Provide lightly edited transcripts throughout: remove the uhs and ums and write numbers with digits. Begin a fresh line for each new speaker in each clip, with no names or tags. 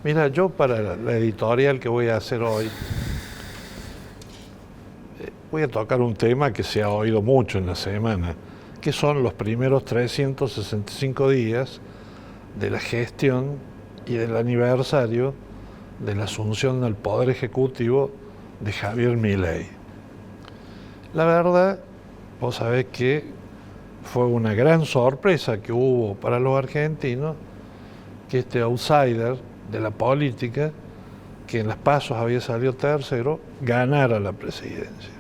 Mira, yo para la editorial que voy a hacer hoy, voy a tocar un tema que se ha oído mucho en la semana, que son los primeros 365 días de la gestión y del aniversario de la asunción al Poder Ejecutivo de Javier Milei. La verdad, vos sabés que fue una gran sorpresa que hubo para los argentinos que este outsider de la política, que en las PASO había salido tercero, ganara la presidencia.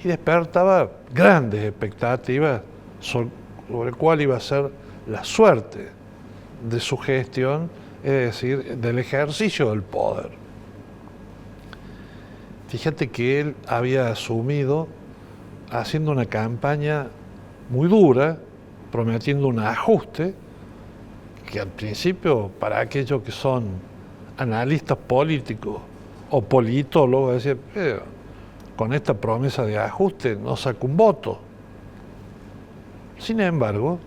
Y despertaba grandes expectativas sobre cuál iba a ser la suerte de su gestión, es decir, del ejercicio del poder. Fíjate que él había asumido haciendo una campaña muy dura, prometiendo un ajuste, que al principio, para aquellos que son analistas políticos o politólogos, decían, con esta promesa de ajuste no saca un voto. Sin embargo,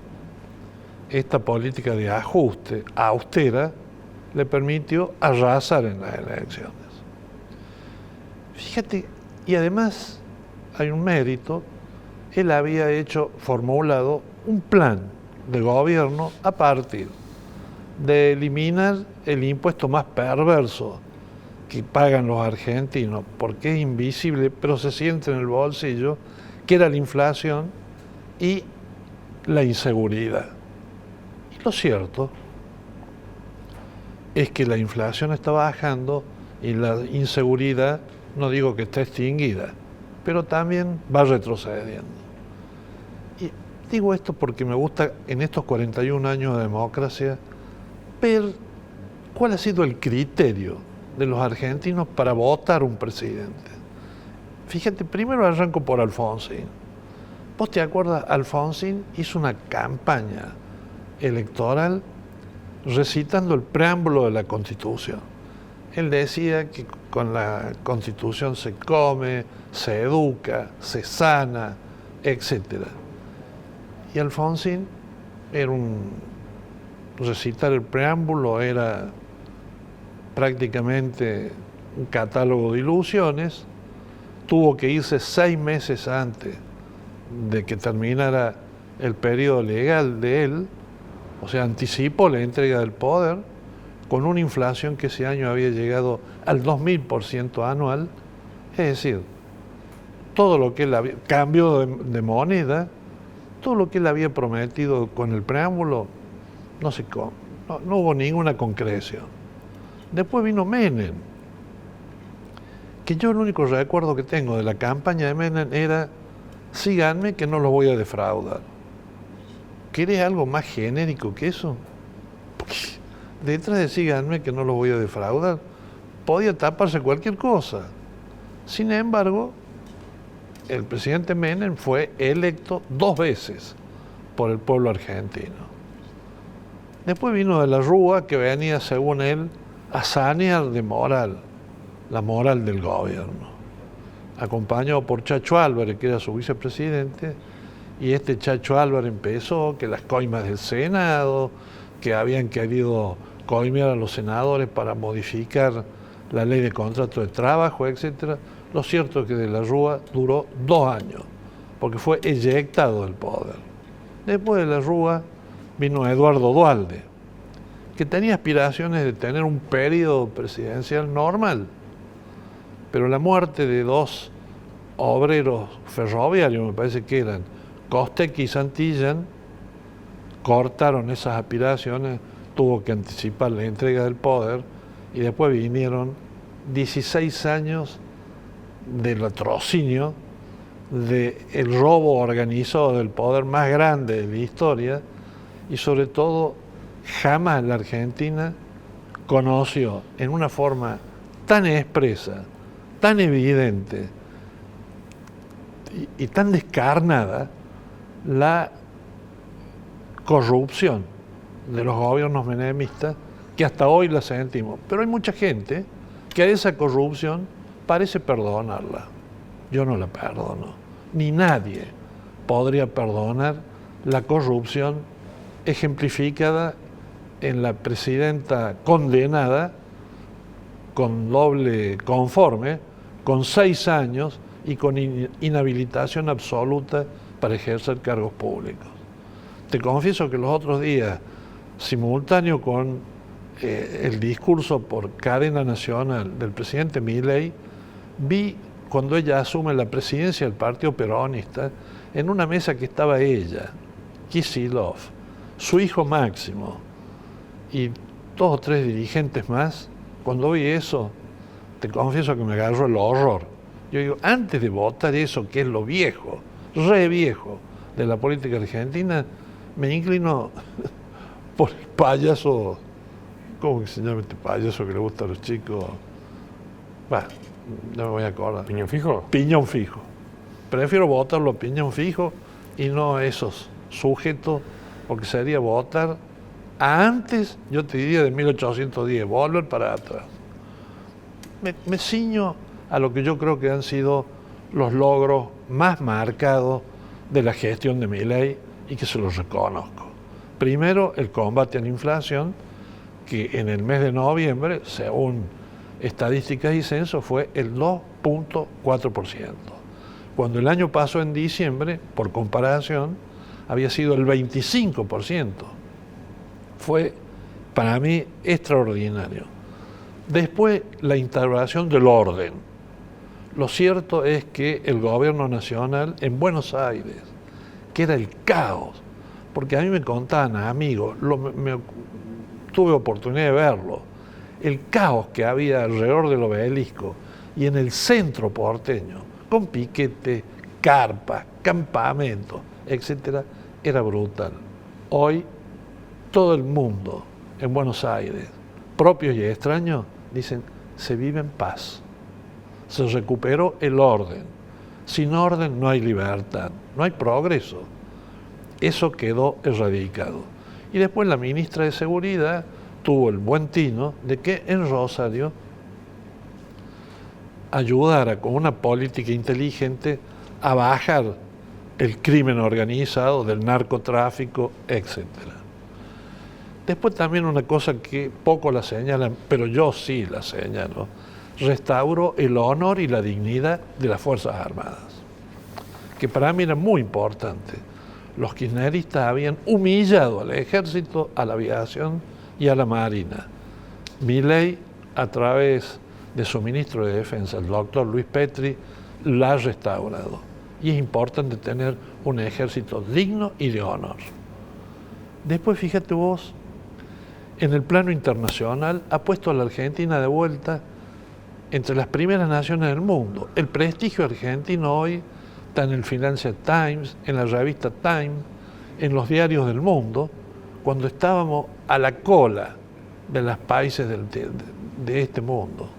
esta política de ajuste austera le permitió arrasar en las elecciones. Fíjate, y además hay un mérito, él había formulado un plan de gobierno a partir de eliminar el impuesto más perverso que pagan los argentinos, porque es invisible, pero se siente en el bolsillo, que era la inflación y la inseguridad. Y lo cierto es que la inflación está bajando y la inseguridad, no digo que esté extinguida, pero también va retrocediendo. Y digo esto porque me gusta en estos 41 años de democracia ver cuál ha sido el criterio de los argentinos para votar un presidente. Fíjate, primero arranco por Alfonsín. ¿Vos te acuerdas? Alfonsín hizo una campaña electoral recitando el preámbulo de la Constitución. Él decía que con la Constitución se come, se educa, se sana, etc. Y Alfonsín era recitar el preámbulo era prácticamente un catálogo de ilusiones. Tuvo que irse 6 meses antes de que terminara el periodo legal de él, o sea, anticipó la entrega del poder, con una inflación que ese año había llegado al 2000% anual, es decir, todo lo que él había, cambio de moneda, todo lo que él había prometido con el preámbulo, no hubo ninguna concreción. Después vino Menem, que yo el único recuerdo que tengo de la campaña de Menem era, síganme que no los voy a defraudar. ¿Querés algo más genérico que eso? Porque detrás de síganme que no los voy a defraudar, podía taparse cualquier cosa. Sin embargo, el presidente Menem fue electo 2 veces por el pueblo argentino. Después vino de la Rúa, que venía, según él, a sanear de moral, la moral del gobierno, acompañado por Chacho Álvarez, que era su vicepresidente, y este Chacho Álvarez empezó que las coimas del Senado, que habían querido coimear a los senadores para modificar la ley de contrato de trabajo, etc. Lo cierto es que de la Rúa duró 2 años, porque fue eyectado del poder. Después de la Rúa vino Eduardo Duhalde, que tenía aspiraciones de tener un periodo presidencial normal, pero la muerte de 2 obreros ferroviarios, me parece que eran Costecchi y Santillán, cortaron esas aspiraciones, tuvo que anticipar la entrega del poder, y después vinieron 16 años del latrocinio, del robo organizado del poder más grande de la historia, y sobre todo jamás la Argentina conoció en una forma tan expresa, tan evidente y tan descarnada la corrupción de los gobiernos menemistas, que hasta hoy la sentimos. Pero hay mucha gente que a esa corrupción parece perdonarla. Yo no la perdono. Ni nadie podría perdonar la corrupción ejemplificada en la presidenta condenada con doble conforme, con 6 años y con inhabilitación absoluta para ejercer cargos públicos. Te confieso que los otros días, simultáneo con el discurso por cadena nacional del presidente Milei, vi cuando ella asume la presidencia del Partido Peronista, en una mesa que estaba ella, Kicillof, su hijo Máximo y 2 o 3 dirigentes más. Cuando vi eso, te confieso que me agarró el horror. Yo digo, antes de votar eso, que es lo viejo, re viejo, de la política argentina, me inclino por el payaso, ¿cómo que se llama este payaso que le gusta a los chicos? Bah, no me voy a acordar.
¿Piñón fijo?
Piñón fijo. Prefiero votarlo a piñón fijo y no a esos sujetos, porque sería votar a antes, yo te diría de 1810, volver para atrás. Me ciño a lo que yo creo que han sido los logros más marcados de la gestión de Milei y que se los reconozco. Primero, el combate a la inflación, que en el mes de noviembre, según estadísticas y censos, fue el 2.4%. Cuando el año pasó en diciembre, por comparación, había sido el 25%. Fue para mí extraordinario. Después, la instauración del orden. Lo cierto es que el gobierno nacional en Buenos Aires, que era el caos, porque a mí me contaban amigos, tuve oportunidad de verlo, el caos que había alrededor del obelisco y en el centro porteño, con piquete, carpas, campamentos, etcétera, era brutal. Hoy, todo el mundo en Buenos Aires, propios y extraños, dicen, se vive en paz. Se recuperó el orden. Sin orden no hay libertad, no hay progreso. Eso quedó erradicado. Y después la ministra de Seguridad tuvo el buen tino de que en Rosario ayudara con una política inteligente a bajar el crimen organizado, del narcotráfico, etcétera. Después también una cosa que poco la señalan, pero yo sí la señalo, restauró el honor y la dignidad de las Fuerzas Armadas, que para mí era muy importante. Los kirchneristas habían humillado al ejército, a la aviación y a la marina. Milei, a través de su ministro de Defensa, el doctor Luis Petri, la ha restaurado. Y es importante tener un ejército digno y de honor. Después, fíjate vos, en el plano internacional ha puesto a la Argentina de vuelta entre las primeras naciones del mundo. El prestigio argentino hoy está en el Financial Times, en la revista Time, en los diarios del mundo, cuando estábamos a la cola de los países de este mundo.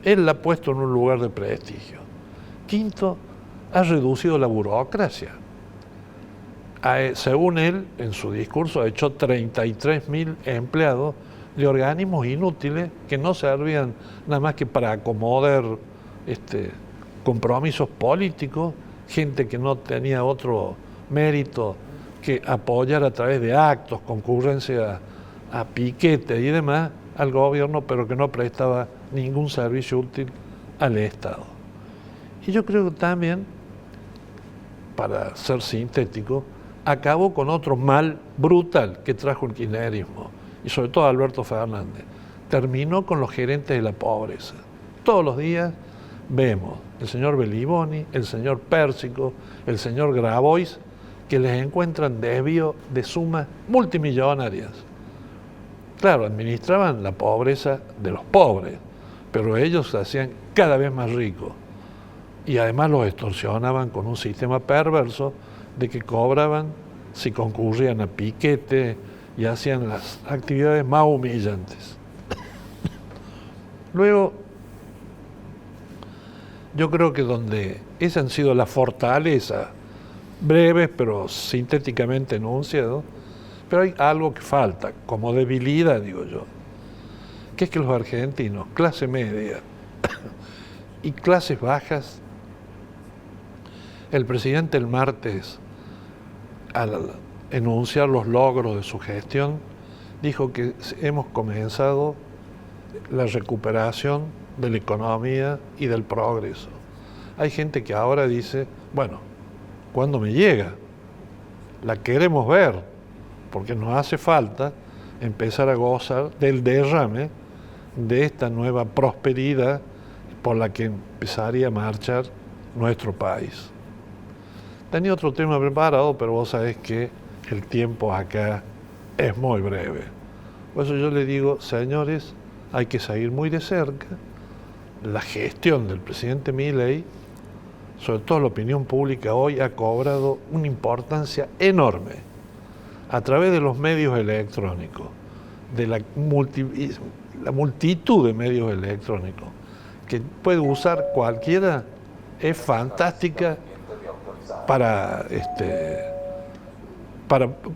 Él la ha puesto en un lugar de prestigio. Quinto, ha reducido la burocracia. Según él, en su discurso, ha hecho 33.000 empleados de organismos inútiles que no servían nada más que para acomodar compromisos políticos, gente que no tenía otro mérito que apoyar a través de actos, concurrencia a piquete y demás al gobierno, pero que no prestaba ningún servicio útil al Estado. Y yo creo que también, para ser sintético, acabó con otro mal brutal que trajo el kirchnerismo, y sobre todo Alberto Fernández. Terminó con los gerentes de la pobreza. Todos los días vemos el señor Beliboni, el señor Pérsico, el señor Grabois, que les encuentran desvío de sumas multimillonarias. Claro, administraban la pobreza de los pobres, pero ellos se hacían cada vez más ricos. Y además los extorsionaban con un sistema perverso de que cobraban si concurrían a piquete y hacían las actividades más humillantes. Luego, yo creo que donde esas han sido las fortalezas, breves pero sintéticamente enunciadas, pero hay algo que falta, como debilidad, digo yo, que es que los argentinos, clase media y clases bajas, el presidente el martes, al enunciar los logros de su gestión, dijo que hemos comenzado la recuperación de la economía y del progreso. Hay gente que ahora dice, bueno, ¿cuándo me llega? La queremos ver, porque nos hace falta empezar a gozar del derrame de esta nueva prosperidad por la que empezaría a marchar nuestro país. Tenía otro tema preparado, pero vos sabés que el tiempo acá es muy breve. Por eso yo le digo, señores, hay que seguir muy de cerca la gestión del presidente Milei. Sobre todo la opinión pública hoy ha cobrado una importancia enorme a través de los medios electrónicos, de la multitud de medios electrónicos que puede usar cualquiera, es fantástica para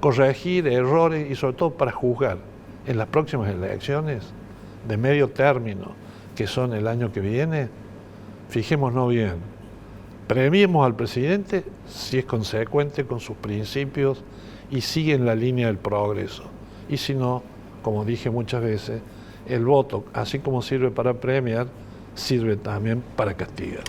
corregir errores y sobre todo para juzgar en las próximas elecciones de medio término, que son el año que viene. Fijémonos bien, premiemos al presidente si es consecuente con sus principios y sigue en la línea del progreso. Y si no, como dije muchas veces, el voto, así como sirve para premiar, sirve también para castigar.